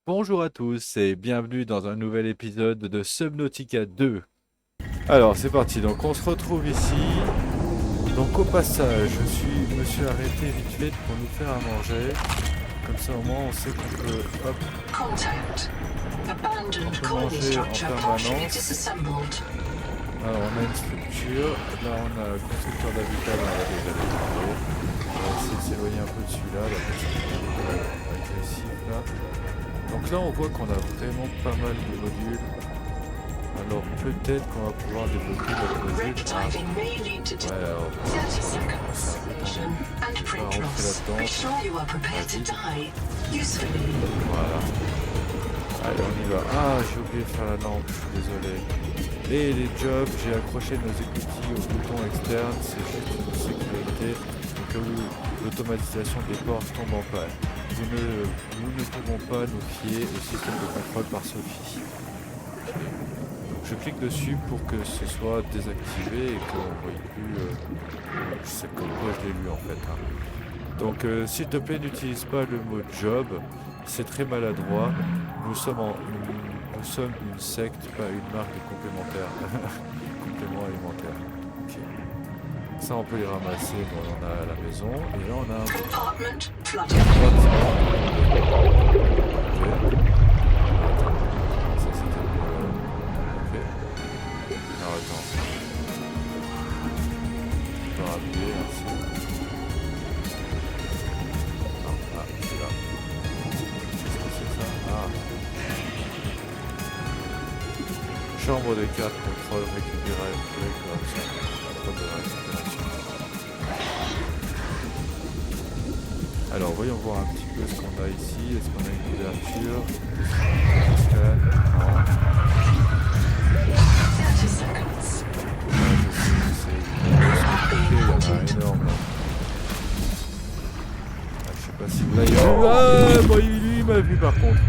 Bonjour à tous et bienvenue dans un nouvel épisode de Subnautica 2. Alors c'est parti, donc on se retrouve ici. Donc au passage, me suis arrêté vite fait pour nous faire à manger. Comme ça au moins on sait qu'on peut, hop, Contact. Abandoned on peut colony manger en structure partially permanence. disassembled. Alors on a une structure, là on a le constructeur d'habitat, on va déjà les parler. On va essayer de s'éloigner un peu de celui-là, parce que c'est un peu agressif là. Donc là on voit qu'on a vraiment pas mal de modules. Alors peut-être qu'on va pouvoir débloquer notre module. Wreck diving may lead to Ouais, alors 30 seconds. Vision and on print va rentrer loss. Be là-dedans. sure you are prepared to die. Usefully. Voilà. Allez, on y va. Ah, j'ai oublié de faire la lampe, je suis désolé. Et les jobs, j'ai accroché nos écoutilles au bouton externe, c'est juste une sécurité au cas où l'automatisation des ports tombe en panne. Nous ne pouvons pas nous fier au système de contrôle par Sophie. Je clique dessus pour que ce soit désactivé et qu'on ne voit plus. C'est comme quoi je l'ai lu en fait. Hein. Donc s'il te plaît n'utilise pas le mot job, c'est très maladroit. Nous sommes une secte, pas une marque de complémentaire. Complément alimentaire. Ok. Ça on peut les ramasser, bon, on en a à la maison. Et là on a un Compartment flooded. bâtiment. Ok. Ça c'était ok. Alors attends. Je peux rappeler, merci. Non, ah, c'est là. Qu'est-ce que c'est ça? Ah. Chambre de cartes, contrôle, récupération. Contrôle de récupération. Alors voyons voir un petit peu ce qu'on a ici. Est-ce qu'on a une couverture? Scan? Non. 30 seconds. Il y en a énorme là. Ah, je sais pas si vous l'avez vu. Ah, moi, lui il m'a vu par contre.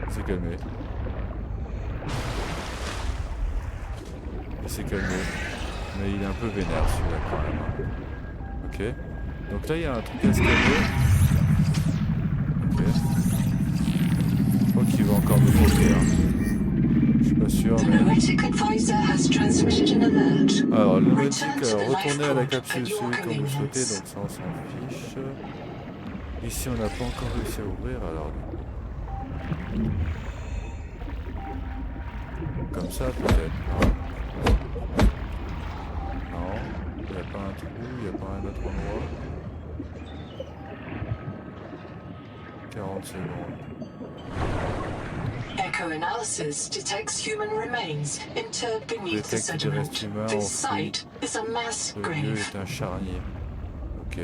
Il s'est calmé. Il s'est calmé. Mais il est un peu vénère celui-là quand même. Ok. Donc là il y a un truc à scanner. Ok. Je crois qu'il va encore me bloquer. Hein. Je suis pas sûr The mais. Noetic advisor has transmitted an alert. Alors le Return nautique, to the retournez à la lifeboat capsule at your celui comme vous le souhaitez, convenience. donc ça on s'en fiche. Ici on n'a pas encore réussi à ouvrir alors du coup. Comme ça peut-être. Non, il n'y a pas un trou, il n'y a pas un autre endroit. 40 secondes. Echo analysis detects human remains interred beneath the Détecte des restes sediment. humains This enfouis. site is a mass Ce lieu grave. est un charnier. Ok.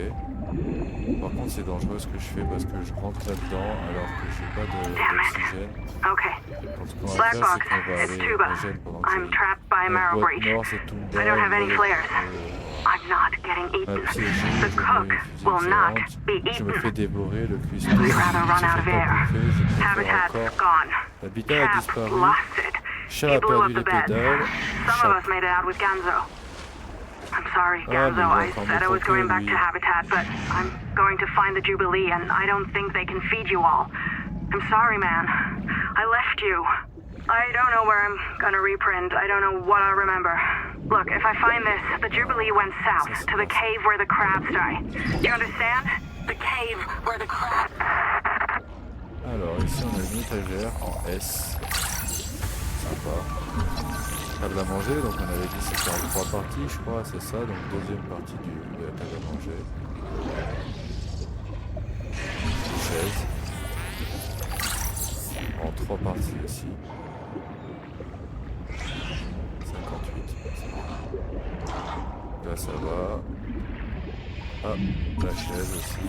Par contre c'est dangereux ce que je fais parce que je rentre là-dedans alors que j'ai pas d'oxygène. Okay. Donc ce qu'on va Black faire box, c'est qu'on va it's aller Tuba. au gène pendant que I'm trapped by a marrow boîte breach. nord c'est tout I don't have any flares. I'm not getting eaten. piégé, The cook will not be je me fais eaten. dévorer le cuistot. I'd rather run out of air. Je préfère Habitat's encore. gone. L'habitat a Cap disparu. lost it. Chat He a blew perdu up les the bed. pédales. Some of us made it out with Ganzo. I'm sorry, Ah, Ganzo. mais il va I encore said me I was tromper, going back lui. to Habitat, but I'm going to find the Jubilee, and I don't think they can feed you all. I'm sorry, man. I left you. I don't know where I'm gonna reprint. I don't know what I'll remember. Look, if I find this, the Jubilee went south to the cave where the crabs die. Do you understand? The cave where the crabs... Alors ici on a une étagère en S. Sympa. Table à manger, donc on avait dit c'était en 3 parties je crois, c'est ça, donc deuxième partie de la table à manger. Une chaise. En 3 parties aussi. 58. Là ça va. Ah, la chaise aussi.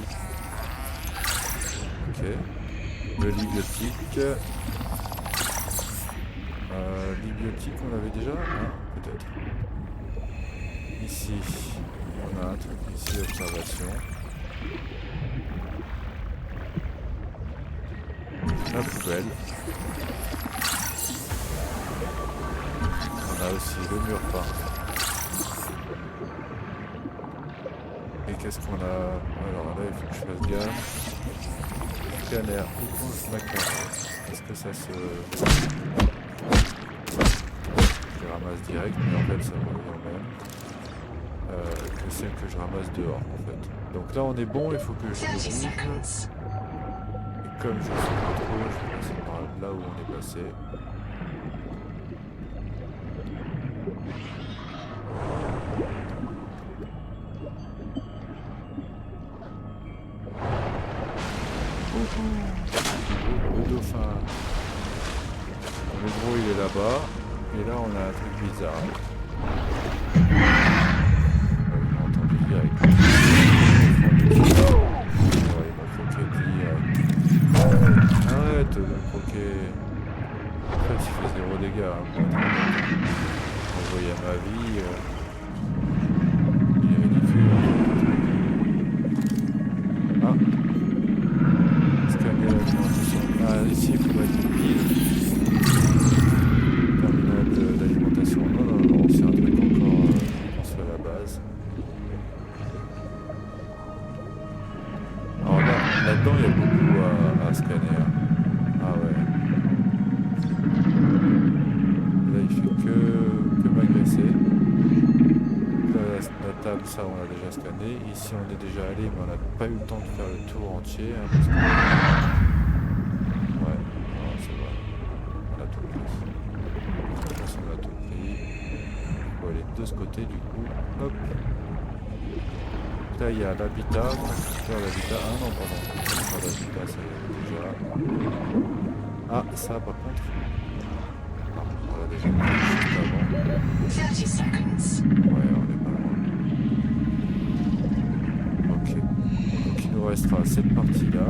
Ok. Le lit biotique. Bibliothèque, on l'avait déjà? Non, peut-être. Ici, on a un truc ici, observation. La poubelle. On a là aussi, le mur pas. Et qu'est-ce qu'on a? Alors là, il faut que je fasse gaffe. Scanner, éponge macaron. Est-ce que ça se... Je les ramasse direct, mais en fait ça revient même. Que celle que je ramasse dehors en fait. Donc là on est bon, il faut que je 30 bouge. seconds. Et comme je sais pas trop, je vais passer par là où on est passé. Le dauphin. Le gros il est là-bas. Et là on a un truc bizarre. On l'a entendu direct. Ouais, il m'a croqué direct. Arrête de me croquer. En fait il fait 0 dégâts. Hein, on voyait ma vie. Il est ridicule. Ah. Scanner l'alimentation. Ah, ici il faut mettre une pile. Terminal d'alimentation. Non, non, non, c'est un truc encore sur la base. Alors là-dedans il y a beaucoup à scanner. Ah ouais. Là il fait que m'agresser. La table, ça on l'a déjà scanné. Ici on est déjà allé, mais on n'a pas eu le temps de faire le tour entier. Hein, parce que... Ouais, non, c'est vrai. On a tout pris. Je pense qu'on a tout pris. Il faut aller de ce côté du coup. Hop. Là il y a l'habitat. Constructeur l'habitat. Ah non, pardon. Pas l'habitat, ça y est déjà. Ah, ça par contre. Ah, on l'a déjà pris juste avant. 30 seconds. Ouais, on est pas loin. Ok. Donc il nous restera cette partie-là.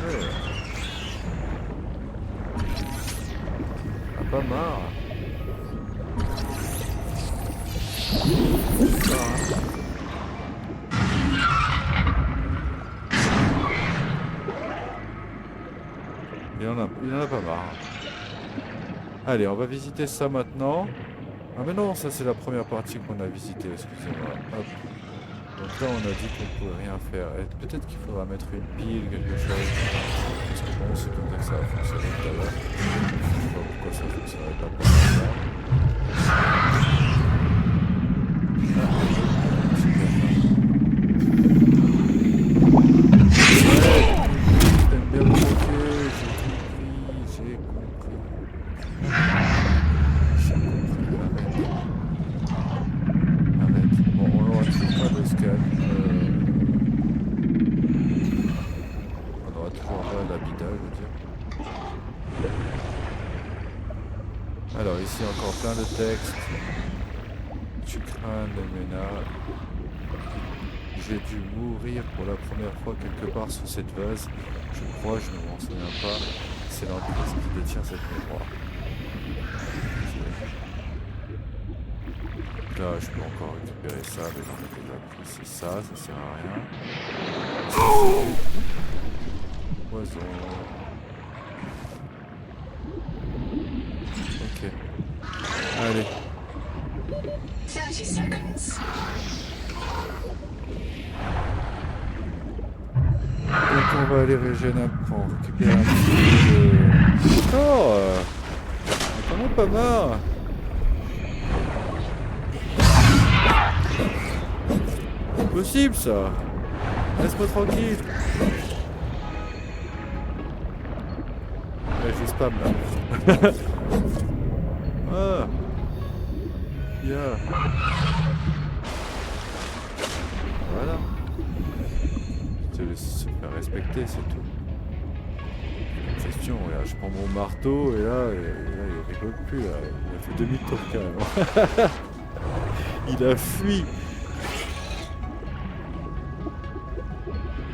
Ouais. Ah, pas marre. Ah, hein. Il en a pas marre. Allez, on va visiter ça maintenant. Ah mais non, ça c'est la première partie qu'on a visitée, excusez-moi. Hop. Donc là on a dit qu'on pouvait rien faire. Peut-être qu'il faudra mettre une pile, quelque chose. Parce que bon, c'est comme ça que ça a fonctionné tout à l'heure. Je sais pas pourquoi ça ne fonctionnerait pas pour ça. T'aimes bien me moquer, j'ai compris. Arrête. Bon, on n'aura toujours pas de scan. On n'aura toujours pas d'habitat, je veux dire. Alors ici encore plein de textes. Tu crains le ménage. J'ai dû mourir pour la première fois quelque part sous cette vase. Je crois, je ne m'en souviens pas. C'est l'Emprise qui détient cette mémoire. Là, je peux encore récupérer ça, mais j'en ai déjà pris. C'est ça sert à rien. Poison. Ok. Allez. 30 seconds. Donc on va aller régénérer pour récupérer un petit peu de... Oh quand même pas marre. C'est possible ça. Laisse-moi tranquille. Ouais, je spam là. Ah. Yeah. Voilà. Se laisser se faire respecter, c'est tout. Question, regarde, je prends mon marteau et là il rigole plus là. Il a fait demi-tour carrément. Il a fui.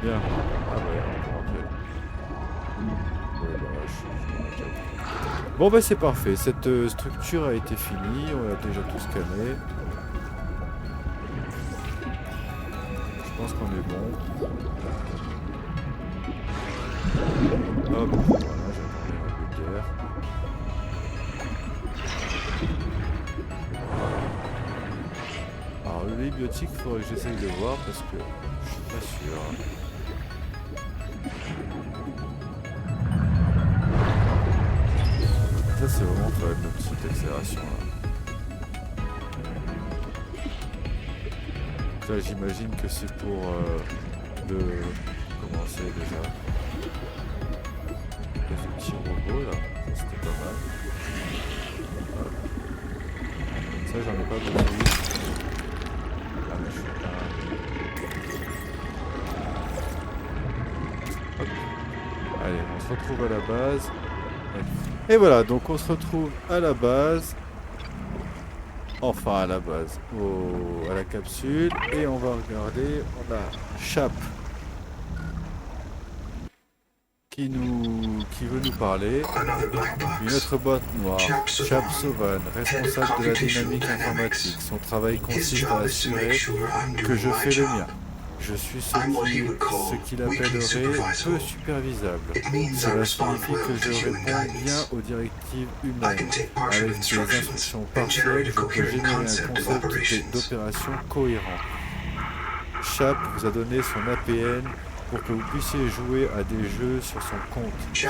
Bien. Ah ouais, on peut rentrer. Ouais, bah, je bon bah c'est parfait, cette structure a été finie, on a déjà tout scanné. Je pense qu'on est bon. Hop, voilà, je faire. Alors le biotique, il faudrait que j'essaye de voir parce que je suis pas sûr. Ça c'est vraiment quand même une petite accélération là. Donc là j'imagine que c'est pour le... Comment c'est déjà? Le petit robot là, ça c'était pas mal. Voilà. Ça j'en ai pas beaucoup vu. Ah mais je suis pas... Hop. Allez, on se retrouve à la base. Et voilà, donc on se retrouve à la base. Enfin à la base, à la capsule. Et on va regarder, on a Chap qui veut nous parler. Une autre boîte noire, Chap Sovan, responsable de la dynamique informatique. Son travail consiste à assurer que je fais le mien. Je suis ce qu'il appellerait peu supervisable. Cela signifie que je réponds bien aux directives humaines. Avec des instructions partielles, je peux générer un concept d'opération cohérent. Chap vous a donné son APN pour que vous puissiez jouer à des jeux sur son compte. J'ai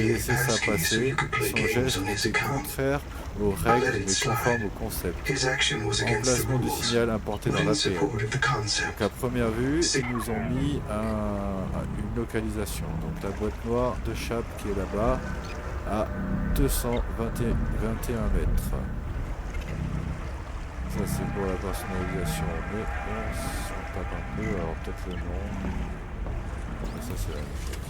laissé ça passer. Son geste était contraire aux règles mais conforme au concept. Remplacement du signal importé dans l'APN. Donc à première vue, ils nous ont mis une localisation. Donc la boîte noire de Chap qui est là-bas à 221 mètres. Ça c'est pour la personnalisation. Mais bon, si on tape un peu, alors peut-être le nom. Et ça c'est la même chose.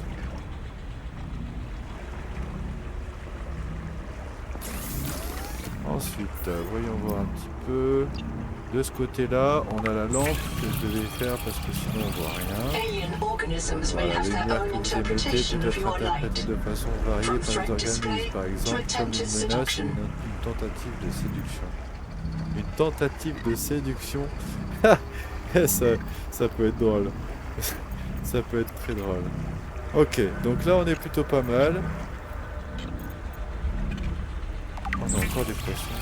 Ensuite, voyons voir un petit peu. De ce côté-là, on a la lampe que je devais faire parce que sinon on voit rien. Voilà, les lumières que vous émettez peut être interprétées de façon variée par les organismes, par exemple comme une menace ou une tentative de séduction. Une tentative de séduction. Ça peut être drôle. Ça peut être très drôle. Ok, donc là on est plutôt pas mal. On a encore des poissons.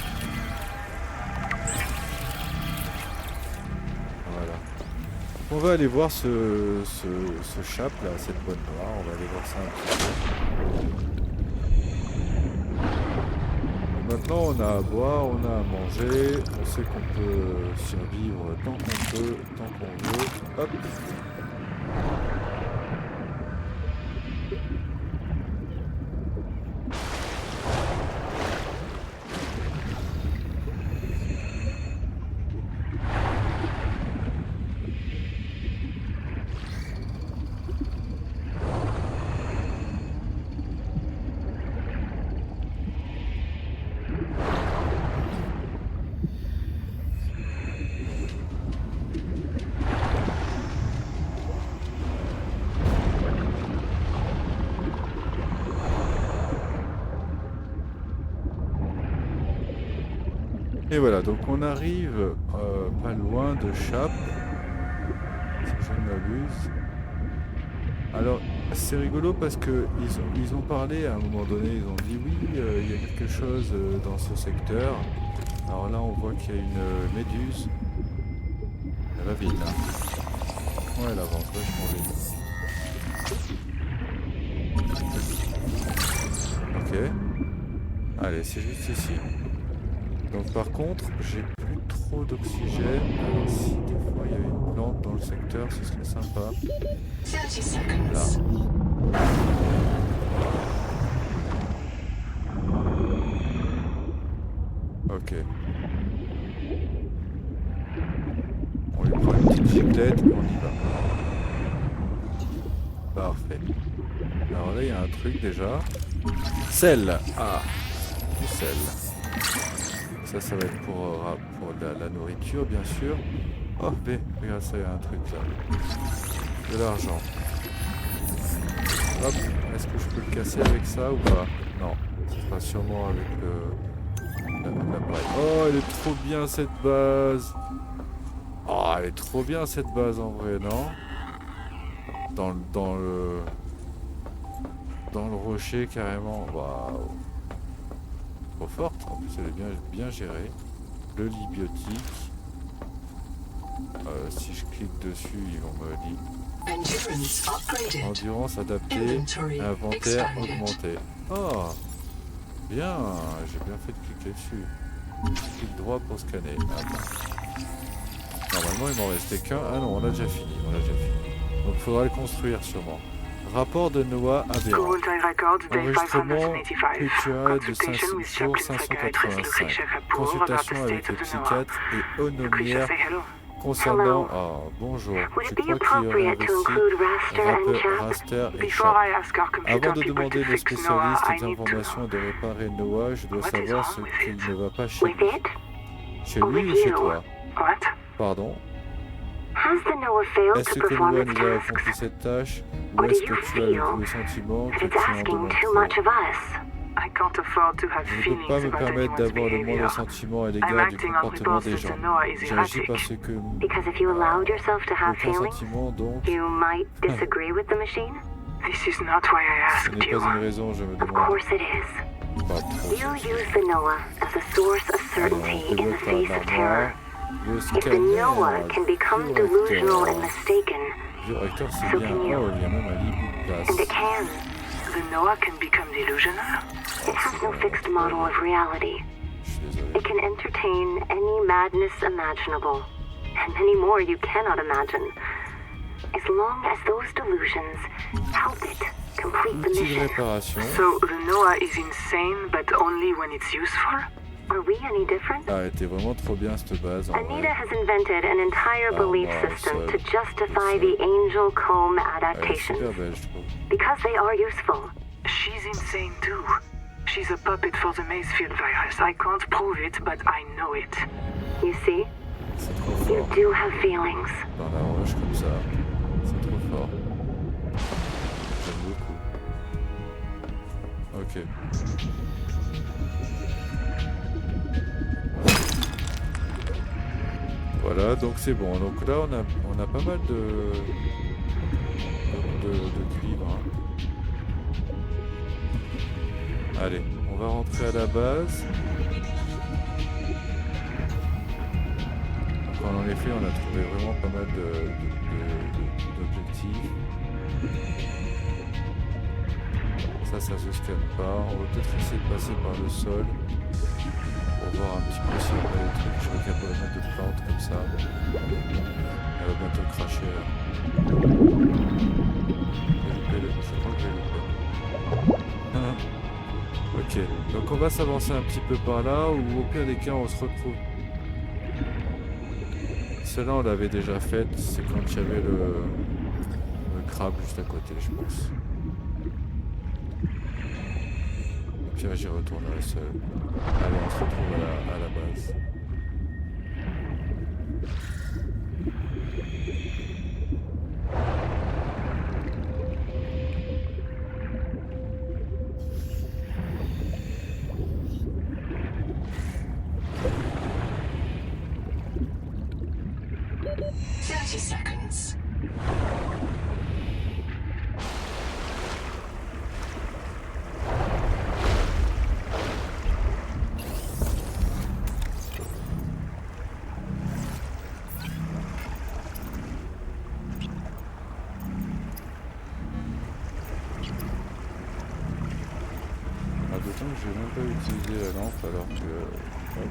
Voilà. On va aller voir ce Chap là, cette boîte noire. On va aller voir ça un petit peu. Maintenant on a à boire, on a à manger. On sait qu'on peut survivre tant qu'on peut, tant qu'on veut. Hop. Et voilà, donc on arrive pas loin de Chap, si je ne m'abuse. Alors, c'est rigolo parce que ils ont parlé à un moment donné, ils ont dit oui, il y a quelque chose dans ce secteur. Alors là, on voit qu'il y a une méduse. Elle va vite, hein. Ouais, elle avance vachement vite. Ok. Allez, c'est juste ici. Donc par contre, j'ai plus trop d'oxygène. Alors si des fois il y avait une plante dans le secteur, ce serait sympa. 30 seconds. Là. Ok. On lui prend une petite giclette, on y va. Parfait. Alors là il y a un truc déjà. Sel. Ah, du sel. Ça va être pour la nourriture, bien sûr. Oh, mais regarde ça, il y a un truc là. De l'argent. Hop, est-ce que je peux le casser avec ça ou pas? Non, ce sera sûrement avec l'appareil. Oh, elle est trop bien cette base. Oh, elle est trop bien cette base en vrai, non? Dans le... dans le rocher carrément. Waouh. Trop forte. En plus, elle est bien gérée. Le lit biotique. Si je clique dessus, ils vont me dire. Endurance upgraded. Endurance adaptée. Inventory Inventaire expanded. augmenté. Oh, bien. J'ai bien fait de cliquer dessus. Clic droit pour scanner. Attends. Normalement, il m'en restait qu'un. Ah non, on a déjà fini. Donc, il faudra le construire sûrement. Rapport de Noah aberrant. Golden Records Day Enregistrement 585. culturel de Consultation with jour Chaplain Psychiatrist 585. Lucretia Kapoor about the Consultation avec state les of the NOAA. psychiatres et Lucretia, aumônières say hello. concernant... Ah, bonjour. Would Je it be crois qu'il y aurait appropriate to aussi include Raster and Chap? Raster et Before Chap. I ask our computer Avant de people demander to aux fix Noah, spécialistes I des need to informations et de réparer Noah, je dois What is savoir wrong ce with qu'il it? ne va pas chez With lui. it? Chez Or lui with ou chez you? toi? What? Pardon? Has the Noah failed Est-ce to que perform Noah its nous a accompli tasks? cette tâche? Ou Or do est-ce you que tu as feel le sentiment that que it's tu en asking demandes too trop? much of us? I can't afford to have Je ne peux feelings pas me about permettre anyone's d'avoir le moindre behavior. sentiment à I'm l'égard du acting on comportement reports des that gens. Noah is J'agis erratic. parce que Because if you allowed yourself to have aucun feelings, sentiment, donc you might disagree with the machine? This is not why I ce asked n'est you. pas une raison, je me Of demande course it is. pas trop. You use the Noah as a source of Alors, on certainty in the débloque face of terror. le If the scanner. Noah can become delusional and mistaken, Vieux c'est So bien. can you. Oh, il y a même un lit de and place. it can, the Noah can become delusional. It has no fixed model of reality. Je suis désolé. It can entertain any madness imaginable, and many more you cannot imagine, as long as those delusions help it complete the Outil de mission. réparation. So the Noah is insane, but only when it's useful? Are we any different? Ah, elle était vraiment trop bien cette base. En Anita vrai. has invented an entire belief wow, system so- to justify the Angel Comb Elle est adaptations, super belle, je trouve. because they are useful. She's insane too. She's a puppet for the Macefield virus. I can't prove it, but I know it. You see, C'est trop you fort. do have feelings. Dans la roche comme ça. C'est trop fort. J'aime beaucoup. Ok. Voilà, donc c'est bon. Donc là, on a pas mal de cuivre. Hein. Allez, on va rentrer à la base. Donc, en effet, on a trouvé vraiment pas mal d'objectifs. Ça se scanne pas. On va peut-être essayer de passer par le sol pour voir un petit peu si on a des trucs. Je vois qu'il y a pas mal de plantes comme ça. Elle va bientôt cracher. Je crois que j'ai loupé. Ok, donc on va s'avancer un petit peu par là, ou au pire des cas on se retrouve. Celle-là on l'avait déjà faite, c'est quand il y avait le crabe juste à côté, je pense. Et puis j'y retournerai seul. Allez, on se retrouve à la base. Seconds. Ah, d'autant que j'ai même pas utilisé la lampe alors que... hop.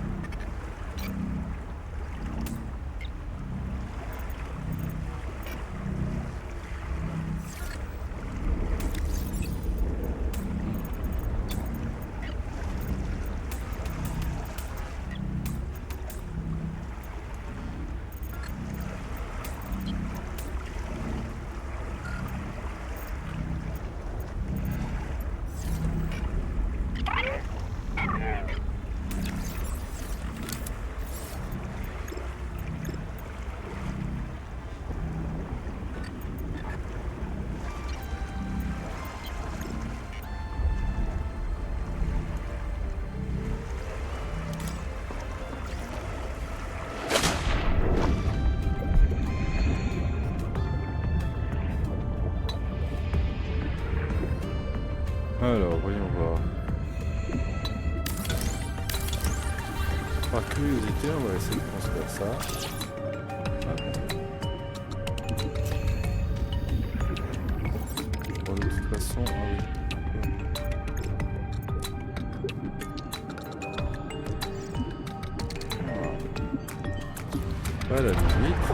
Alors, voyons voir. Par curiosité, on va essayer de construire ça. Bon, de toute façon, ah oui. Voilà, la limite.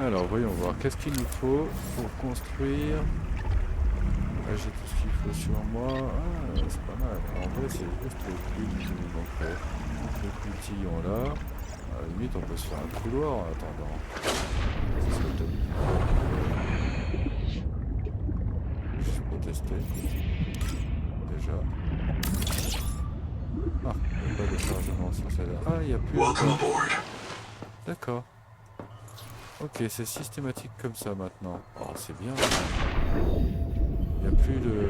Alors voyons voir, qu'est-ce qu'il nous faut pour construire. Là j'ai tout ce qu'il faut sur moi. Ah c'est pas mal. En vrai c'est juste le plus qui nous manquerait. Le coutillon là. À la limite on peut se faire un couloir en attendant. C'est ce que t'as dit. Juste pour tester. Déjà. Ah, il n'y a pas de chargement sur celle-là. Ah il n'y a plus. D'accord. Ok, c'est systématique comme ça maintenant. Oh, c'est bien. Il n'y a plus de...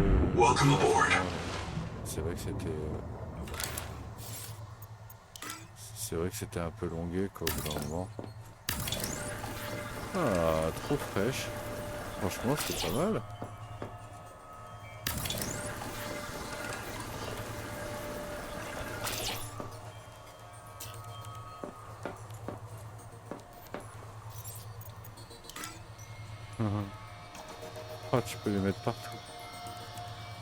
C'est vrai que c'était... C'est vrai que c'était un peu longué quoi, au bout d'un moment. Ah, trop fraîche. Franchement, c'est pas mal. Ah, tu peux les mettre partout.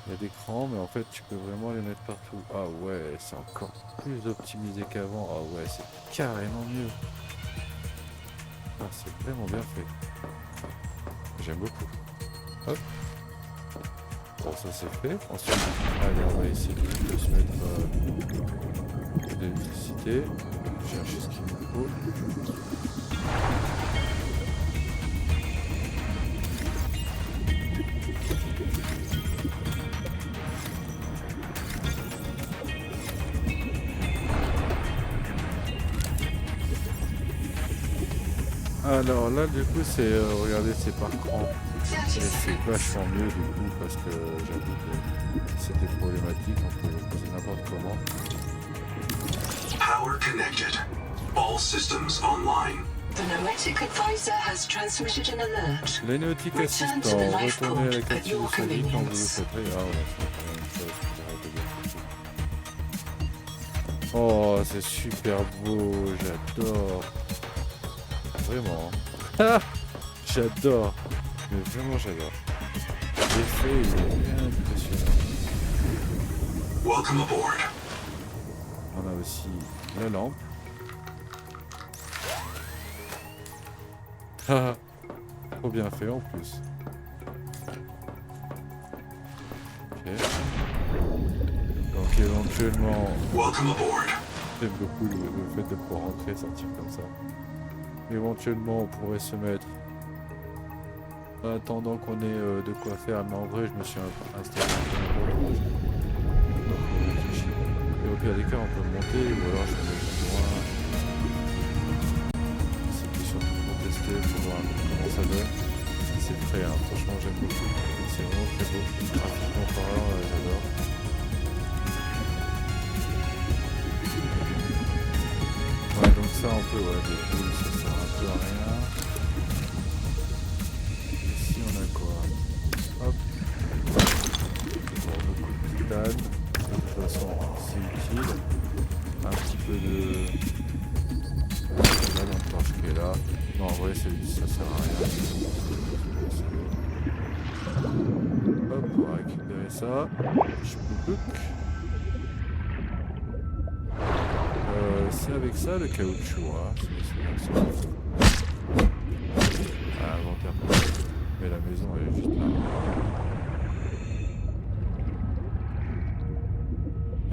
Il y a des crans, mais en fait, tu peux vraiment les mettre partout. Ah ouais, c'est encore plus optimisé qu'avant. Ah ouais, c'est carrément mieux. Ah, c'est vraiment bien fait. J'aime beaucoup. Hop. Bon, ça c'est fait. Ensuite, allez, on va essayer de se mettre de l'électricité. Chercher ce qu'il nous faut. Alors là du coup c'est regardez c'est par cran et c'est vachement mieux du coup parce que j'avoue que c'était problématique, on peut le poser n'importe comment. Power connected. All systems online. The Noetic advisor has transmitted an alert. Les nautiques assistants, retournez à la capsule de solide quand vous le souhaiterez. Ah ouais, c'est la même chose que j'arrête de dire. Oh c'est super beau, j'adore. Vraiment. Ah, j'adore. Mais vraiment j'adore. L'effet il est bien impressionnant. Welcome aboard. On a aussi la lampe. Ah, trop bien fait en plus. Ok. Donc éventuellement, Welcome aboard. j'aime beaucoup le fait de pouvoir rentrer et sortir comme ça. Éventuellement on pourrait se mettre en attendant qu'on ait de quoi faire, mais en vrai je me suis installé un peu n'importe où. Et au pire des cas on peut monter ou alors je peux mettre loin. C'était surtout pour tester, pour voir un peu comment ça donne. C'est frais, hein. Franchement j'aime beaucoup, c'est vraiment très beau. Graphiquement parlant, j'adore. Ouais donc ça on peut, ouais, des boules, ça sert un peu à rien. Ici on a quoi? Hop. Bon, beaucoup de titane. De toute façon c'est utile. Un petit peu de... la lampe torche qui est là. Non en vrai ça sert à rien. Hop, on va récupérer ça. C'est avec ça le caoutchouc, hein. Ah, inventaire. Mais la maison elle est juste là.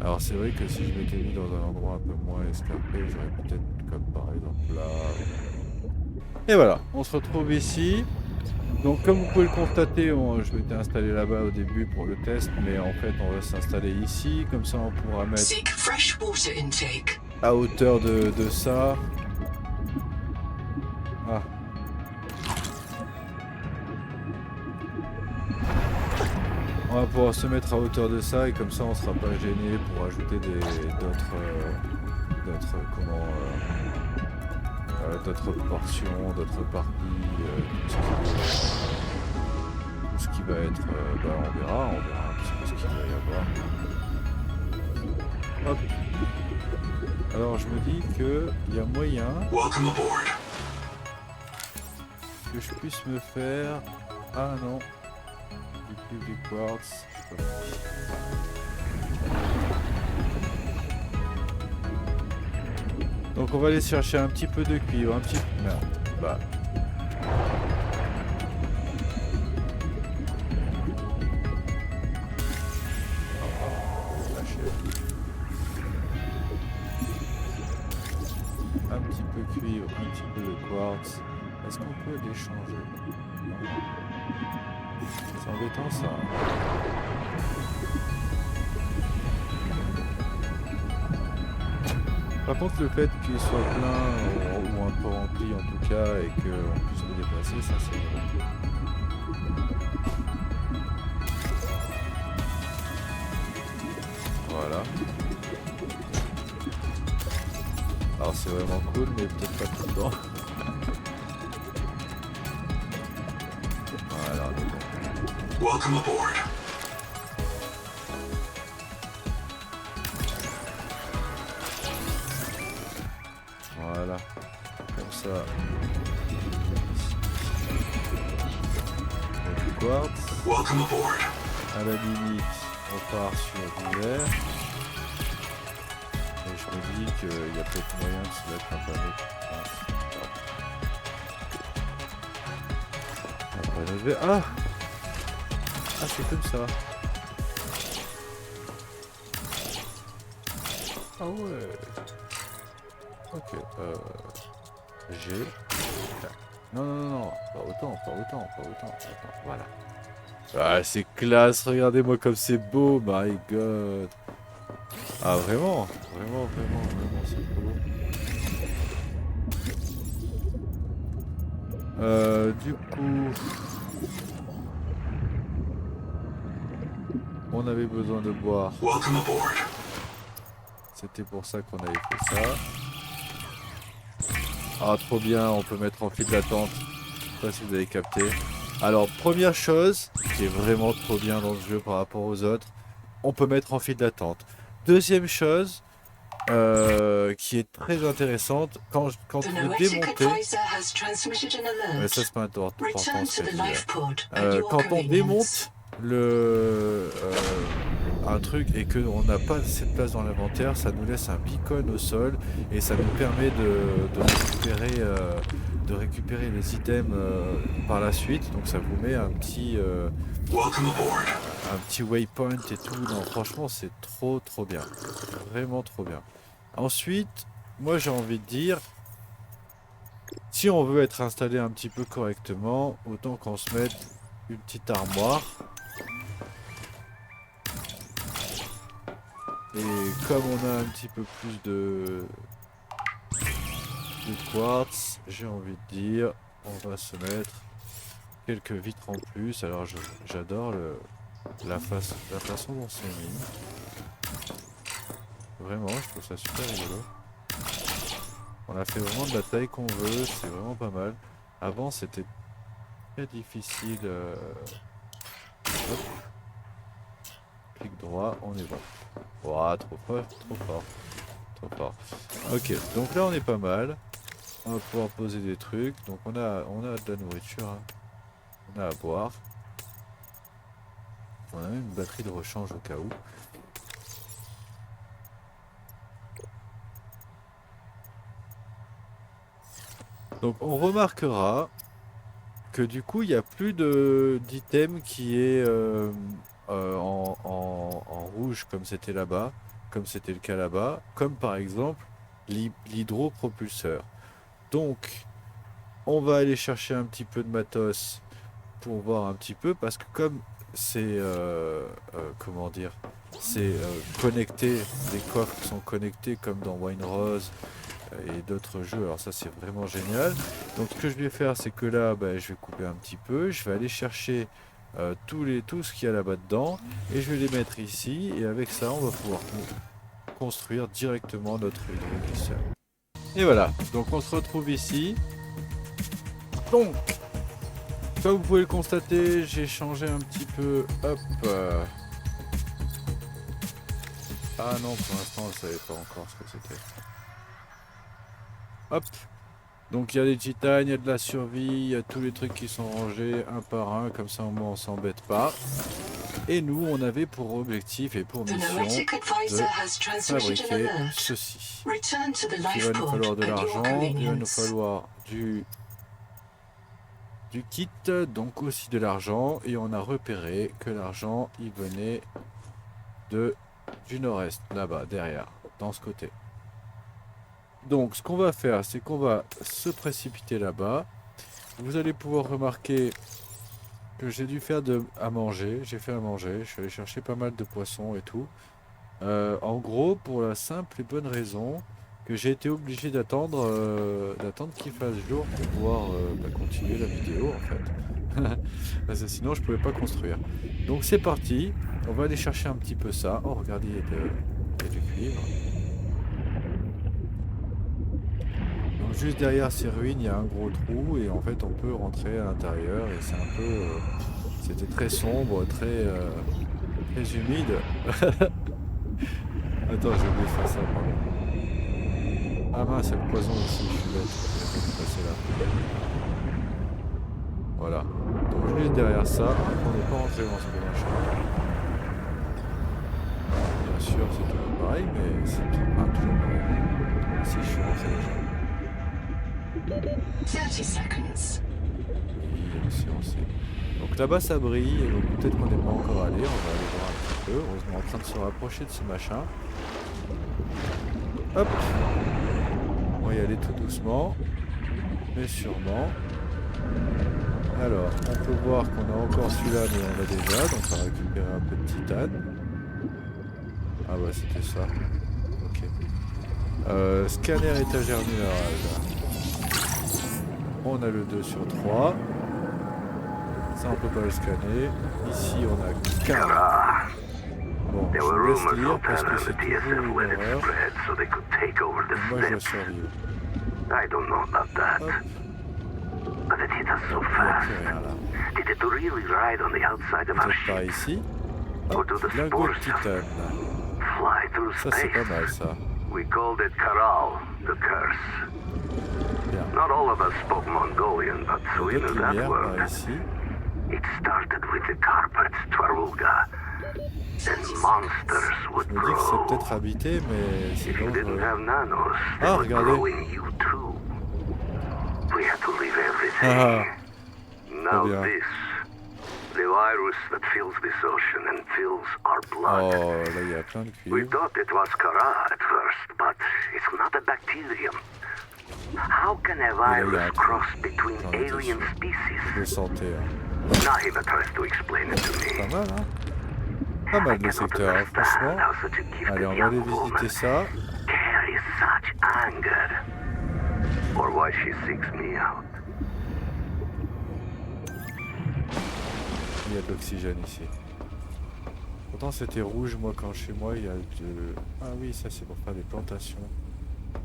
Alors c'est vrai que si je m'étais mis dans un endroit un peu moins escarpé, j'aurais peut-être comme par exemple là. Et voilà, on se retrouve ici. Donc comme vous pouvez le constater, je m'étais installé là-bas au début pour le test, mais en fait on va s'installer ici, comme ça on pourra mettre... Seek fresh water intake. à hauteur de ça. Ah. On va pouvoir se mettre à hauteur de ça et comme ça on sera pas gêné pour ajouter d'autres portions, d'autres parties, tout ce qui va être, on verra un petit peu ce qu'il va y avoir. Hop. Alors je me dis que il y a moyen Welcome aboard. que je puisse me faire, ah non, du quartz. Donc on va aller chercher un petit peu de cuivre, un petit peu. Merde. Bah. Un petit peu cuivre, un petit peu de quartz. Est-ce qu'on peut l'échanger? C'est embêtant ça. Par contre, le fait qu'il soit plein ou un peu rempli en tout cas et qu'on puisse le déplacer, ça c'est bon. Voilà. Alors c'est vraiment cool, mais peut-être pas tout le temps. Voilà. Welcome aboard. Voilà. Comme ça. Du quartz. Welcome aboard. À la limite, on part sur du vert. Et je me dis qu'il y a peut-être moyen de se mettre un panneau. Un panneau vert. Ah! Ah, c'est comme ça. Ah ouais. Ok. G. Non, non, non, non. Pas autant, pas autant, pas autant, pas autant. Voilà. Ah, c'est classe. Regardez-moi comme c'est beau. My God. Ah, vraiment? Vraiment, vraiment, vraiment, c'est beau. Du coup... On avait besoin de boire. Welcome aboard. C'était pour ça qu'on avait fait ça. Ah, trop bien, on peut mettre en file d'attente. Je sais pas si vous avez capté. Alors, première chose qui est vraiment trop bien dans le jeu par rapport aux autres, on peut mettre en file d'attente. Deuxième chose qui est très intéressante, quand vous démontez... Mais ça, c'est pas important. Quand on démonte un truc et qu'on n'a pas cette place dans l'inventaire, ça nous laisse un beacon au sol et ça nous permet de récupérer les items par la suite. Donc ça vous met un petit waypoint et tout. Non, franchement c'est trop bien, vraiment trop bien. Ensuite, moi j'ai envie de dire, si on veut être installé un petit peu correctement, autant qu'on se mette une petite armoire. Et comme on a un petit peu plus de quartz, j'ai envie de dire, on va se mettre quelques vitres en plus. Alors j'adore la façon dont c'est mis. Vraiment, je trouve ça super rigolo. On a fait vraiment de la taille qu'on veut, c'est vraiment pas mal. Avant c'était très difficile. Hop. Clic droit, on est bon. Ouah, trop fort, trop fort. Trop fort. Ok, donc là on est pas mal. On va pouvoir poser des trucs. Donc on a de la nourriture. Hein. On a à boire. On a même une batterie de rechange au cas où. Donc on remarquera que du coup il n'y a plus d'item qui est en rouge comme c'était là-bas, comme c'était le cas là-bas, comme par exemple l'hydropropulseur. Donc on va aller chercher un petit peu de matos pour voir un petit peu, parce que comme c'est comment dire, c'est connecté, les coffres sont connectés comme dans Wine Rose et d'autres jeux, alors ça c'est vraiment génial. Donc ce que je vais faire, c'est que là je vais couper un petit peu, je vais aller chercher tout ce qu'il y a là-bas dedans et je vais les mettre ici, et avec ça on va pouvoir construire directement notre hydroglisseur. Et voilà, donc on se retrouve ici. Donc comme vous pouvez le constater, j'ai changé un petit peu, hop. Ah non, pour l'instant, je ne savais pas encore ce que c'était. Hop. Donc il y a des titanes, il y a de la survie, il y a tous les trucs qui sont rangés un par un, comme ça au moins on s'embête pas. Et nous, on avait pour objectif et pour The mission Noetic Advisor has de transmitted an fabriquer alert. ceci. Return to the Il va life nous pod falloir de at your l'argent, il va nous convenience. falloir du kit, donc aussi de l'argent, et on a repéré que l'argent il venait du nord-est, là-bas, derrière, dans ce côté. Donc ce qu'on va faire, c'est qu'on va se précipiter là-bas. Vous allez pouvoir remarquer que j'ai dû faire à manger, j'ai fait à manger, je suis allé chercher pas mal de poissons et tout. En gros, pour la simple et bonne raison que j'ai été obligé d'attendre qu'il fasse jour pour pouvoir continuer la vidéo en fait. Parce que sinon je pouvais pas construire. Donc c'est parti, on va aller chercher un petit peu ça. Oh regardez, il y a du cuivre. Donc juste derrière ces ruines, il y a un gros trou et en fait on peut rentrer à l'intérieur et c'est un peu... c'était très sombre, très humide. Attends, j'ai oublié de faire ça. Ah mince, c'est le poison aussi, je suis bête. Je vais passer là. Voilà. Donc juste derrière ça, on n'est pas rentré dans ce machin. Bien sûr, c'est toujours pareil, mais c'est toujours pareil. Si je suis rentré déjà. 30 seconds. Oui, si on sait. Donc là-bas ça brille, et donc peut-être qu'on n'est pas encore allé, on va aller voir un petit peu. On est en train de se rapprocher de ce machin. Hop. On va y aller tout doucement, mais sûrement. Alors, on peut voir qu'on a encore celui-là, mais on l'a déjà, donc on va récupérer un peu de titane. Ah bah c'était ça. Ok. Scanner étagère minérale. On a le 2 sur 3. Ça on peut pas le scanner. Ici on a 4. Bon, je vous laisse lire parce que c'est toujours une erreur. Et moi je dois survivre. I don't know about that. Hop. But it hit us so Il n'y a fast. plus rien là. Did it really ride on the outside of Vous our êtes par ship? ici. Or Hop, do the lingot de spores titane. fly through Ça c'est space? pas mal ça. We called it Karal, the curse. Bien. Not all of us spoke Mongolian, but Il we y a knew d'autres that lumières word. par ici. It started with the carpets, Twaruga. And monsters would Je me dis que c'est grow. peut-être habité, mais c'est If you didn't dangereux. have nanos, they Ah, would regardez. grow in you too. We had to leave everything. Ah, Now bien. this, the virus that fills this ocean and fills our blood. oh, là il y a plein de We cuivre. thought it was Kara at first, but it's not a bacterium. How can a virus cross between J'en étais alien sûr. Je le species? sentais. Hein. Nahima tries to explain it to Pas me. mal, hein. Pas mal le secteur, hein, franchement. How such a gifted Allez, on va young aller woman visiter ça. carries such anger. Or why she seeks me out. Il y a de l'oxygène ici. Pourtant c'était rouge, moi quand chez moi il y a de... Ah oui, ça c'est pour faire des plantations.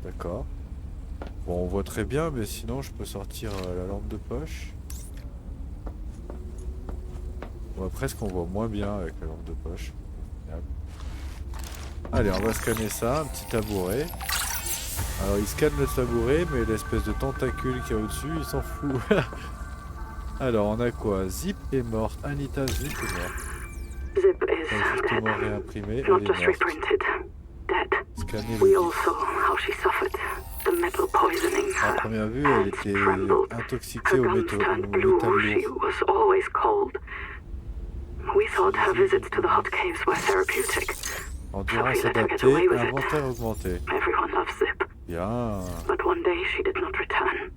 D'accord. Bon, on voit très bien, mais sinon je peux sortir la lampe de poche. Bon, presque on voit moins bien avec la lampe de poche. Merde. Allez, on va scanner ça, un petit tabouret. Alors il scanne le tabouret, mais l'espèce de tentacule qu'il y a au-dessus, il s'en fout. Alors on a quoi? Zip est morte. Anita Zip est morte. Zip is Justement dead. réimprimé, Not elle just est morte. reprinted. Dead. Scanner We le all saw how she suffered. The metal poisoning. À Her première vue, elle hands était trembled. intoxiquée Her au guns métal turned blue. She lourd. was always cold. We thought her visits to the hot caves were therapeutic. Endurance So we let her get adaptée, away with it. inventaire augmenté. Everyone loves Zip. Bien. But one day she did not return.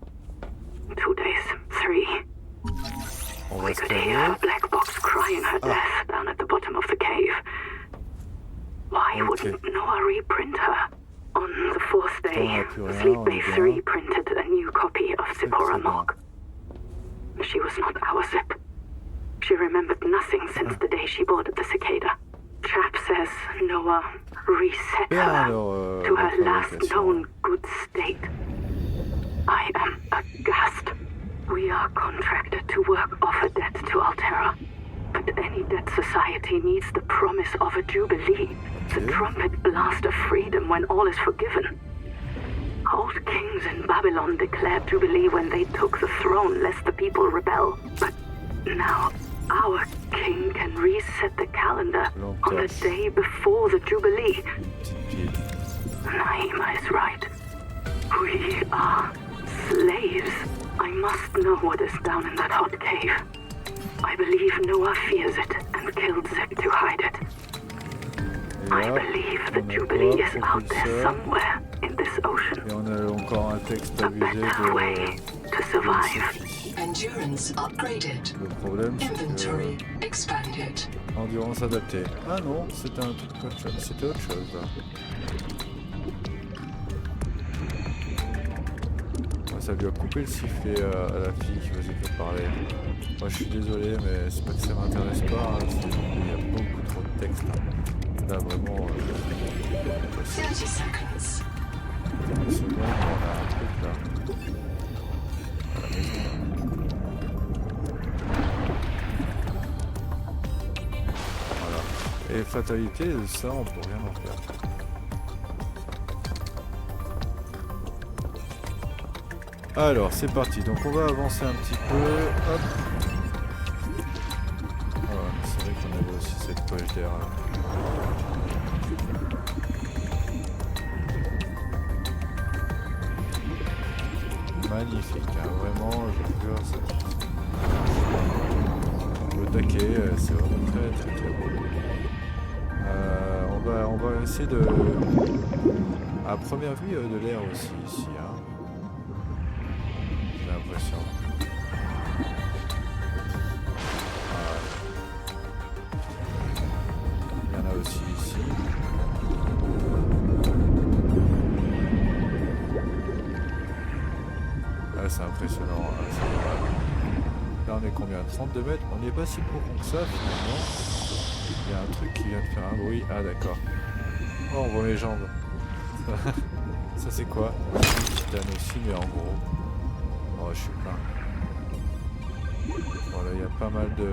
2 days, 3. On We va could hear scanner. her black box Fox crying her death down at the bottom of the cave. Why wouldn't Noah reprint her? On the fourth day, Fleet Base reprinted a new copy of Zipporah Mark. She was not our Zip. She remembered nothing since the day she boarded the Cicada. Chap says Noah reset her to her last known good state. I am aghast. We are contracted to work off a debt to Alterra. But any debt society needs the promise of a jubilee. The trumpet blast of freedom when all is forgiven. Old kings in Babylon declared jubilee when they took the throne lest the people rebel. But now our king can reset the calendar on the day before the jubilee. Naima is right. We are slaves. I must know what is down in that hot cave. I believe Noah fears it and killed Zip to hide it. I believe the Jubilee is out there somewhere in this ocean. Et on a encore un texte A abusé better way to survive. Endurance upgraded. Le problème, c'est Inventory que expanded. endurance adaptée. Ah non, c'était un truc autre chose. C'était autre chose là. Ça lui a coupé le sifflet à la fille qui faisait que parler. Moi je suis désolé, mais c'est pas que ça m'intéresse pas, hein, il y a beaucoup trop de texte là. Là vraiment... 30 seconds. Une seconde, on a un truc là. À la maison là. Voilà. Et fatalité, ça on peut rien en faire. Alors c'est parti, donc on va avancer un petit peu, hop. Voilà, c'est vrai qu'on avait aussi cette poche d'air là. Magnifique, hein, vraiment, j'adore ça. Le taquet, c'est vraiment très très très beau. On va essayer de... À première vue de l'air aussi ici, hein. J'ai l'impression. Il y en a aussi ici. Ah, c'est impressionnant. Là on est combien? 32 mètres? On n'est pas si profond que ça finalement. Il y a un truc qui vient de faire un bruit. Ah d'accord. Oh, on voit mes jambes. Ça c'est quoi? Titane aussi, mais en gros. Oh, je suis plein. Voilà, il y a pas mal de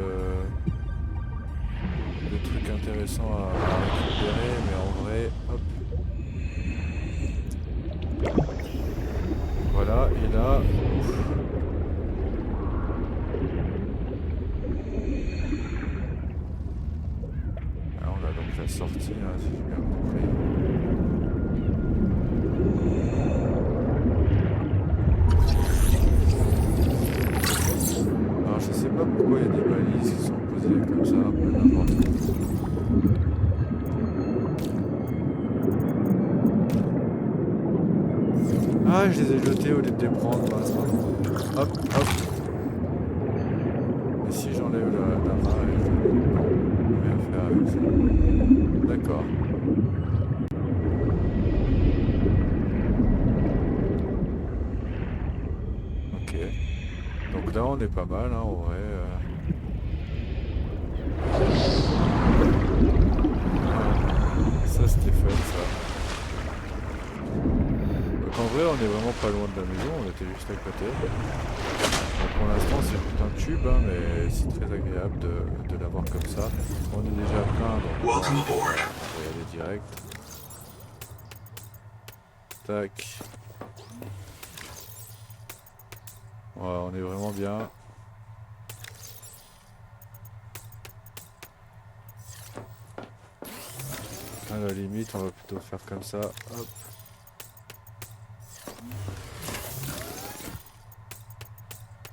trucs intéressants à récupérer, mais en vrai, hop. Voilà, et là... Ouf. Ah, on a donc la sortie, hein, si j'ai bien compris. Alors je sais pas pourquoi il y a des balises qui sont posées comme ça, peu n'importe. Ah, je les ai jetés au lieu de les prendre. Hop, hop. Et si j'enlève la main, je vais rien faire avec ça. D'accord. Ok. Donc là, on est pas mal, hein, en vrai. Ça, c'était fun, ça. En vrai, on est vraiment pas loin de la maison, on était juste à côté. Donc pour l'instant, c'est juste un tube, hein, mais c'est très agréable de l'avoir comme ça. On est déjà plein, donc on va y aller direct. Tac. Voilà, on est vraiment bien. À la limite, on va plutôt faire comme ça. Hop.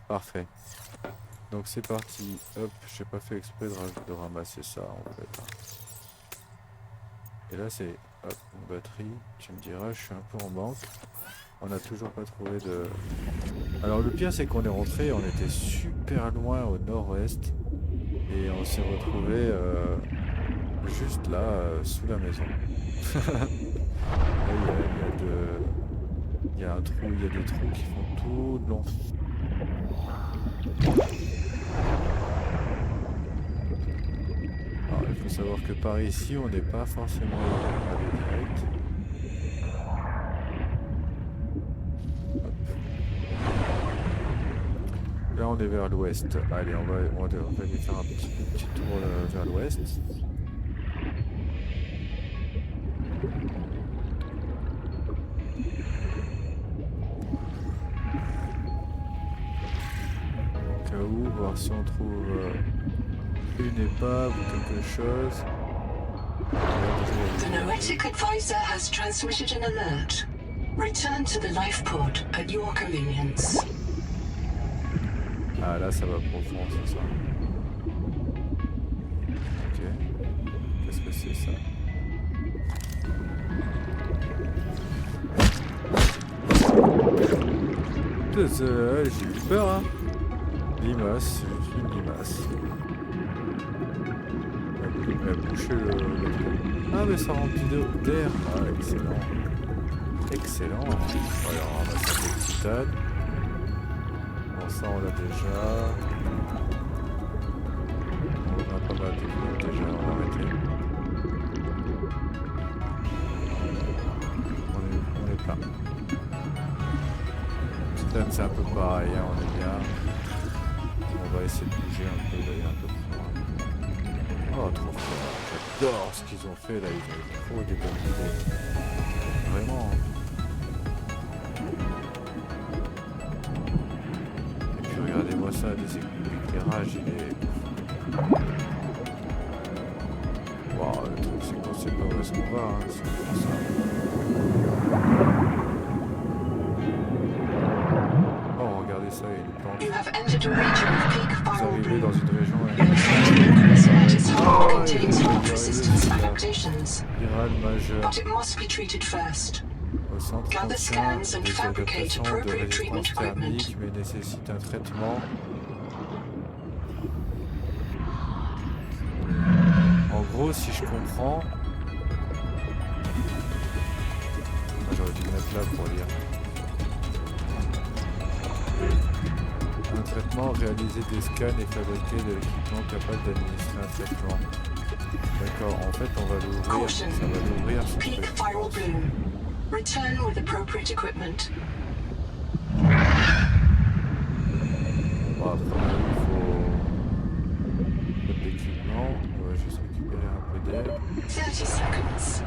Parfait. Donc c'est parti. Hop, j'ai pas fait exprès de ramasser ça en fait. Et là c'est hop, une batterie. Tu me diras, je suis un peu en manque. On n'a toujours pas trouvé de... Alors le pire c'est qu'on est rentré, on était super loin au nord-ouest. Et on s'est retrouvé juste là, sous la maison. Là, il y a un trou, il y a des trous qui font tout le long. Alors, il faut savoir que par ici, on n'est pas forcément allé direct. Là, on est vers l'ouest. Allez, on va aller faire un petit tour vers l'ouest. Au cas où, voir si on trouve une épave ou quelque chose. The Noetic advisor has transmitted an alert. Return to the life pod at your convenience. Ah là ça va profond, c'est ça. Ok. Qu'est-ce que c'est ça? Désolé, j'ai eu peur hein. Limace, j'ai écrit une limace. Elle a bouché le trou. Ah mais ça remplit d'air. Ah excellent. Excellent. On va aller ramasser un peu de titane. Ça on l'a déjà. On a pas mal de choses déjà, on va arrêter. On est plein. Titane c'est un peu pareil, hein, on est bien. On va essayer de bouger un peu, d'aller un peu plus loin. Oh trop fort, j'adore ce qu'ils ont fait là, ils ont trop des bonnes idées. Vraiment. Regardez-moi ça, l'éclairage il est... Waouh, le truc c'est qu'on sait pas où est-ce qu'on va, hein, c'est comme ça. Oh, regardez ça, il y a une plante. You have entered a region of peak Vous viral arrivez bloom. dans une région Its heart contains heart resistance adaptations, virale majeure. but it must be treated first. Au centre Gather contient scans and des fabricate adaptations de appropriate treatment résistance equipment. thermique mais nécessite un traitement. En gros, si je comprends... Ah, j'aurais dû le mettre là pour lire. Un traitement, réaliser des scans et fabriquer de l'équipement capable d'administrer un traitement. D'accord, en fait on va l'ouvrir, Caution. ça va l'ouvrir ce Peak truc. viral bloom. Return with appropriate equipment. Bon, après il faut de l'équipement, on va juste récupérer un peu d'air. 30 seconds.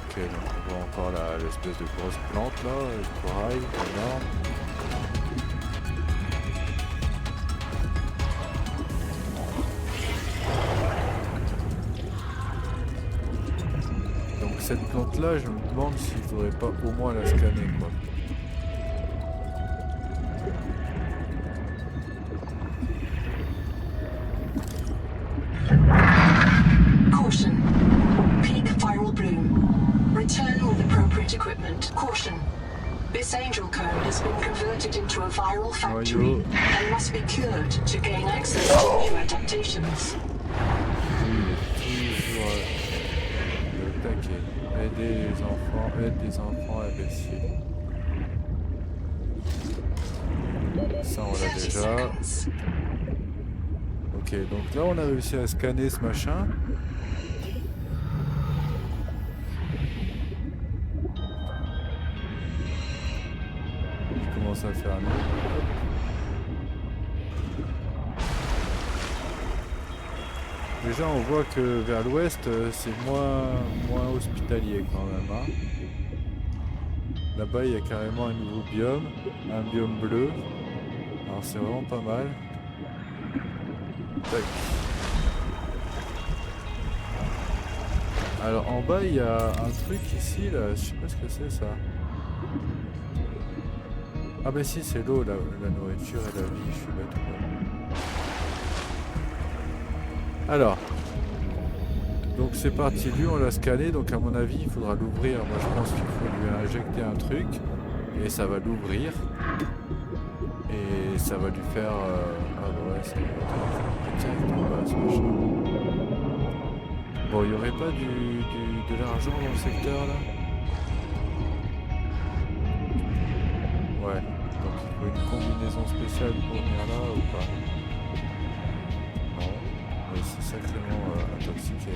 Ok, donc on voit encore l'espèce de grosse plante là, le corail, énorme. Donc cette plante là, je me demande s'il faudrait pas au moins la scanner quoi. Caution. Peak viral bloom. Return with appropriate equipment. Caution. This angel cone has been converted into a viral factory and must be cured to gain access to new adaptations. Toujours le taquet. Aider les enfants, aide les enfants imbéciles. Ça on l'a 30 déjà. seconds. Ok, donc là on a réussi à scanner ce machin. Je commence à faire un autre. Déjà on voit que vers l'ouest c'est moins hospitalier quand même. Hein. Là-bas il y a carrément un nouveau biome, un biome bleu. Alors c'est vraiment pas mal. Tac. Alors en bas il y a un truc ici là, je sais pas ce que c'est ça. Ah bah si c'est l'eau, la nourriture et la vie, je suis bête quoi. Alors, donc c'est parti, lui on l'a scanné, donc à mon avis il faudra l'ouvrir, moi je pense qu'il faut lui injecter un truc Et ça va l'ouvrir. Et ça va lui faire... Ah ouais, ça va directement en bas, ce machin. Bon, il n'y aurait pas de l'argent dans le secteur là? Ouais, donc il faut une combinaison spéciale pour venir là ou pas? Non, mais c'est sacrément intoxiqué.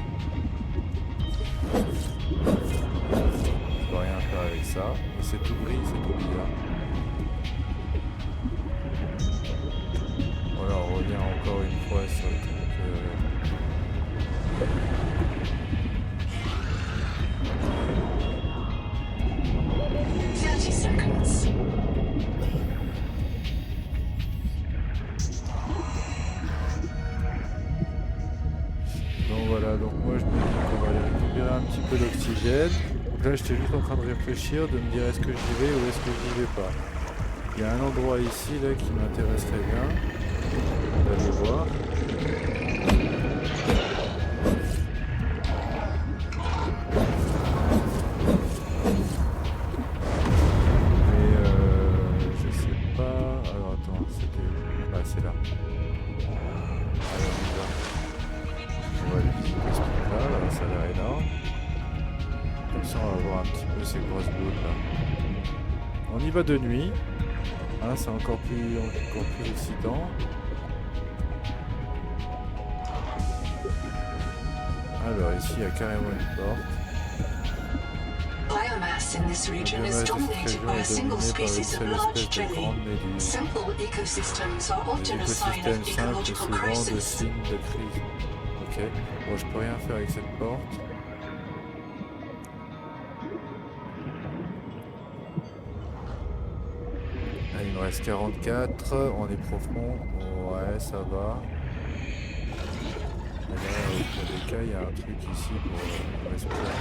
Je peux rien faire avec ça. Et c'est tout gris, c'est tout bizarre. Voilà, on revient encore une fois sur le truc. 30 seconds. Donc voilà, donc moi je me dis qu'on va aller récupérer un petit peu d'oxygène. Donc là j'étais juste en train de réfléchir, de me dire est-ce que j'y vais ou est-ce que j'y vais pas. Il y a un endroit ici là qui m'intéresserait bien d'aller voir. Mais je sais pas. Alors attends, c'était... Ah c'est là. Alors bizarre. On va aller visiter ce truc-là, là, ça a l'air énorme. Comme ça, on va voir un petit peu ces grosses boules là. On y va de nuit. Hein, c'est encore plus excitant. Alors ici, il y a carrément une porte. Biomass in this region is dominated by a single species of large jelly. Simple ecosystems are often a sign of L'écosystème simple est ecological souvent de crisis. signes de crise. Ok, bon je peux rien faire avec cette porte. Ah, il me reste 44, on est profond, ouais ça va. Et là, au pire des cas, il y a un truc ici pour respirer.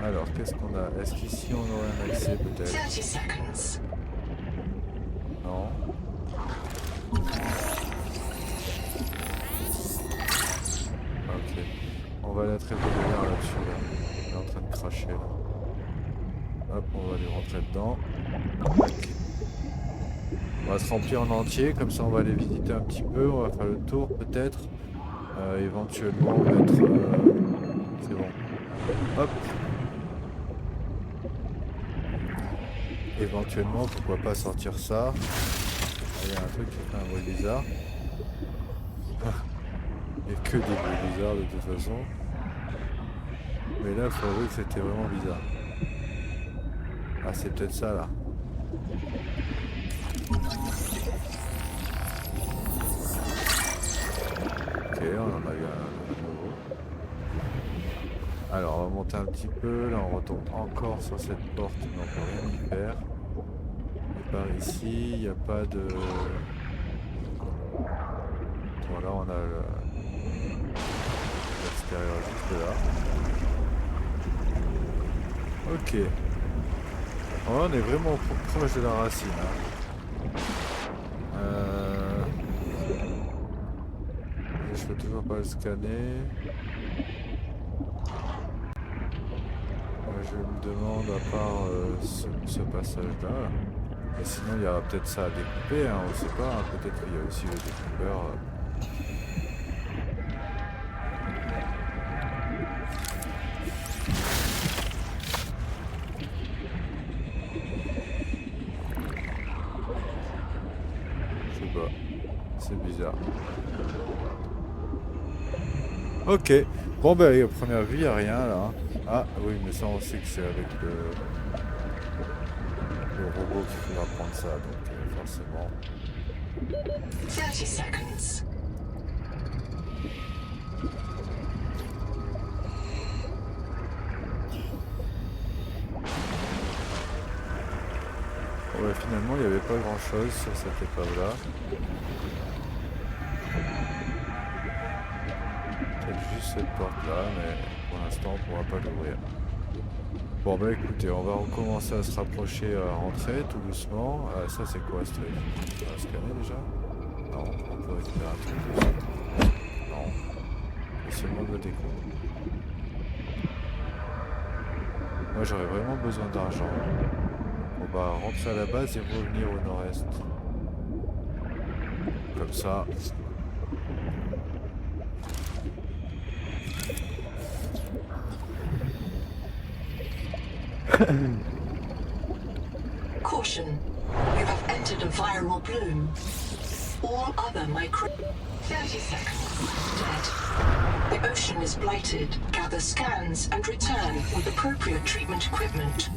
Alors, qu'est-ce qu'on a? Est-ce qu'ici on aurait un accès peut-être? 30 seconds. Non. Ok. On va la traiter de l'air là-dessus. Là. Il est en train de cracher là. Hop, on va lui rentrer dedans. On va se remplir en entier, comme ça on va aller visiter un petit peu, on va faire le tour peut-être. Éventuellement mettre... c'est bon. Hop. Éventuellement, pourquoi pas sortir ça. Il y a un truc qui fait un bruit bizarre. Il n'y a que des bruits bizarres de toute façon. Mais là, il faut avouer que c'était vraiment bizarre. Ah, c'est peut-être ça là. Ok, on en a eu un nouveau. Alors, on va monter un petit peu. Là, on retombe encore sur cette porte, mais on peut rien y faire. Et par ici, il n'y a pas de... Bon, là, on a l'extérieur juste là. Ok. Alors là, on est vraiment proche de la racine. Hein. Je peux toujours pas le scanner. Je me demande à part ce passage-là. Et sinon, il y aura peut-être ça à découper. Hein, on ne sait pas. Hein, peut-être qu'il y a aussi le découpeur. C'est bizarre. Ok. Bon bah à première vue, il n'y a rien là. Ah oui, mais ça on sait que c'est avec le robot qu'il faudra prendre ça, donc forcément. 30 seconds. Ouais, finalement il n'y avait pas grand chose sur cette épave là. Juste cette porte là, mais pour l'instant on pourra pas l'ouvrir. Bon bah écoutez, on va recommencer à se rapprocher à rentrer tout doucement. Ça c'est quoi ce truc? On va scanner déjà? Non, on peut récupérer un truc dessus. Non, c'est seulement de la déco. Moi j'aurais vraiment besoin d'argent. On on va rentrer à la base et revenir au nord-est. Comme ça. Caution. You have entered a viral bloom. All other micro... 30 seconds. Dead. The ocean is blighted. Gather scans and return with appropriate treatment equipment.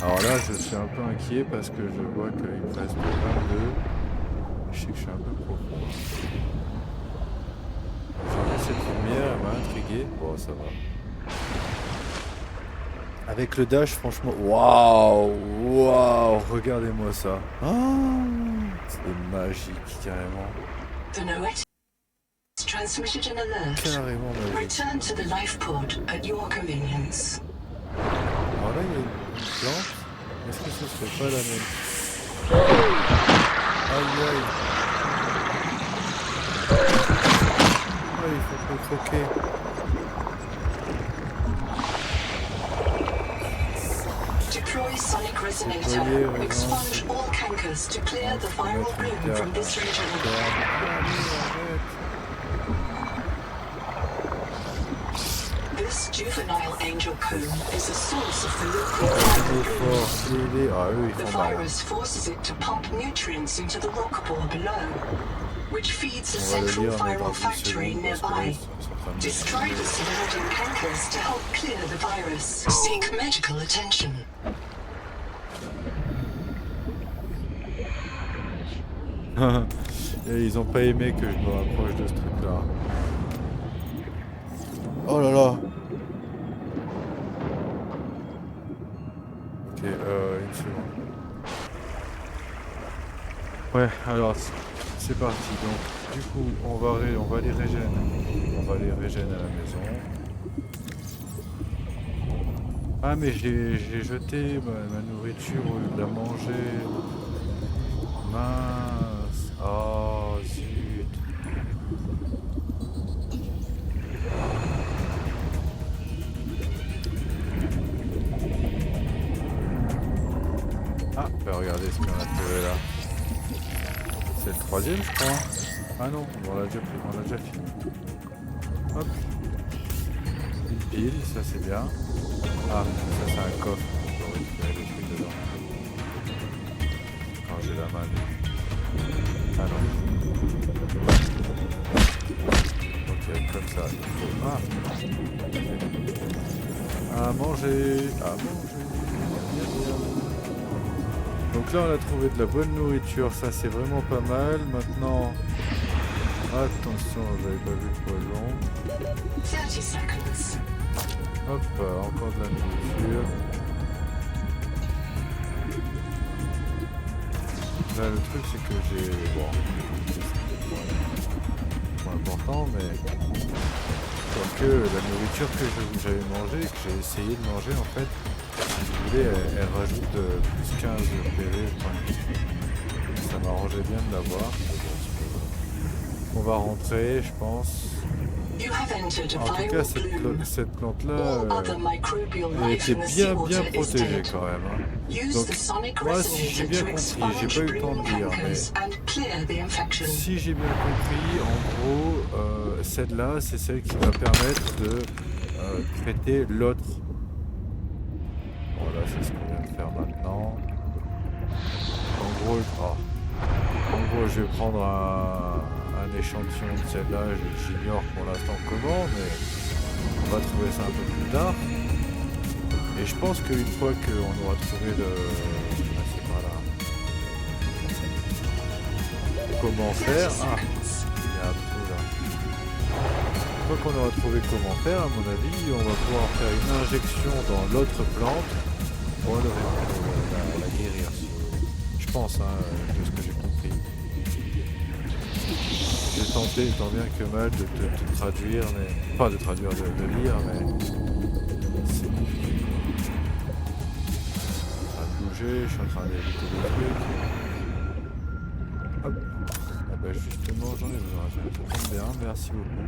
Alors là, je suis un peu inquiet parce que je vois qu'il me reste 22. Je sais que je suis un peu profond. J'ai vu cette lumière, elle m'a intrigué. Bon, ça va. Avec le dash, franchement, waouh, regardez-moi ça. Oh, c'est magique, carrément. The Noet is transmitted an alert. Carrément magique. Return to the life pod at your convenience. Alors là, il y a une plante. Est-ce que ce serait pas la même? Aïe aïe. Oh, il faut pas croquer. Deploy Sonic Resonator. Expunge all cankers to clear the viral bloom from this region. This juvenile angel cone is the source of the local viral bloom. The virus forces it to pump nutrients into the rock bore below, which feeds a central viral factory nearby. Destroy the surrounding cankers to help clear the virus. Seek medical attention. Et ils ont pas aimé que je me rapproche de ce truc là. Oh là là. Ok, une seconde. Ouais, alors c'est parti. Donc du coup on va les régénérer. On va les régénérer à la maison. Ah mais j'ai jeté ma nourriture au lieu de la manger. Mince. Oh zut. Ah, bah regardez ce qu'on a trouvé là. C'est le troisième je crois. Ah non, on l'a déjà fini. Hop. Une pile, ça c'est bien. Ah, ça c'est un coffre. On peut récupérer des trucs dedans. Quand j'ai la main. Ah non. Ok, comme ça. Il faut... Ah. À manger. À manger. Donc là on a trouvé de la bonne nourriture, ça c'est vraiment pas mal. Maintenant, attention, j'avais pas vu le poison. 30 seconds. Hop, encore de la nourriture. Là le truc c'est que j'ai... Bon, c'est pas important mais... Quoique la nourriture que j'avais mangée, que j'ai essayé de manger en fait, si vous voulez, elle rajoute plus 15 PV. Ça m'arrangeait bien de l'avoir. On va rentrer, je pense. En tout cas, cette plante-là, elle était bien protégée quand même. Hein. Donc, moi, si j'ai bien compris, j'ai pas eu le temps de lire, mais si j'ai bien compris, en gros, celle-là, c'est celle qui va permettre de traiter l'autre. Voilà, c'est ce qu'on vient de faire maintenant. En gros, je vais prendre un échantillon de celle-là. J'ignore pour l'instant comment, mais on va trouver ça un peu plus tard. Et je pense qu'une fois qu'on aura trouvé c'est pas là. Comment faire? Ah, il y a un trou là. Une fois qu'on aura trouvé comment faire, à mon avis, on va pouvoir faire une injection dans l'autre plante pour la guérir. Je pense, hein, de ce que j'ai compris. J'ai tenté tant bien que mal de te traduire, mais pas de traduire, de lire, mais c'est compliqué. Je suis en train de bouger, je suis en train d'éviter des trucs. Hop. Ah bah justement, j'en ai besoin, ça tombe bien, merci beaucoup.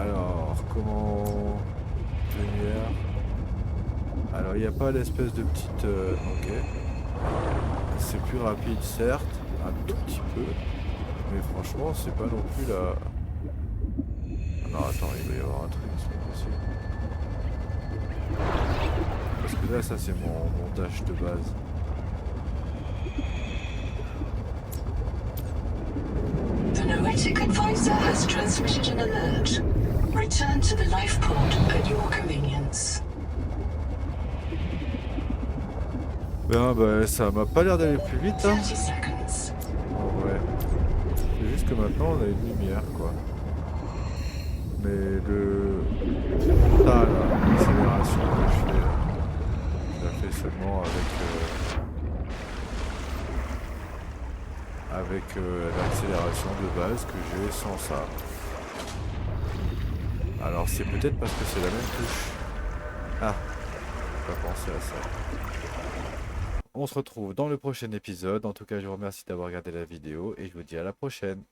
Alors, comment... lumière. Alors, il n'y a pas l'espèce de petite... ok. C'est plus rapide, certes, un tout petit peu. Mais franchement, c'est pas non plus la... Non, attends, il va y avoir un truc, c'est pas possible. Parce que là, ça, c'est mon dash de base. The Noetic advisor has transmitted an alert. Return to the life pod at your convenience. Ben, bah, ça m'a pas l'air d'aller plus vite, hein. 30 seconds. En vrai. C'est juste que maintenant, on a une lumière, quoi. Mais le... Ah, là, l'accélération que je fais, je la fais seulement avec l'accélération de base que j'ai sans ça. Alors c'est peut-être parce que c'est la même touche. Ah, j'ai pas pensé à ça. On se retrouve dans le prochain épisode. En tout cas, je vous remercie d'avoir regardé la vidéo et je vous dis à la prochaine.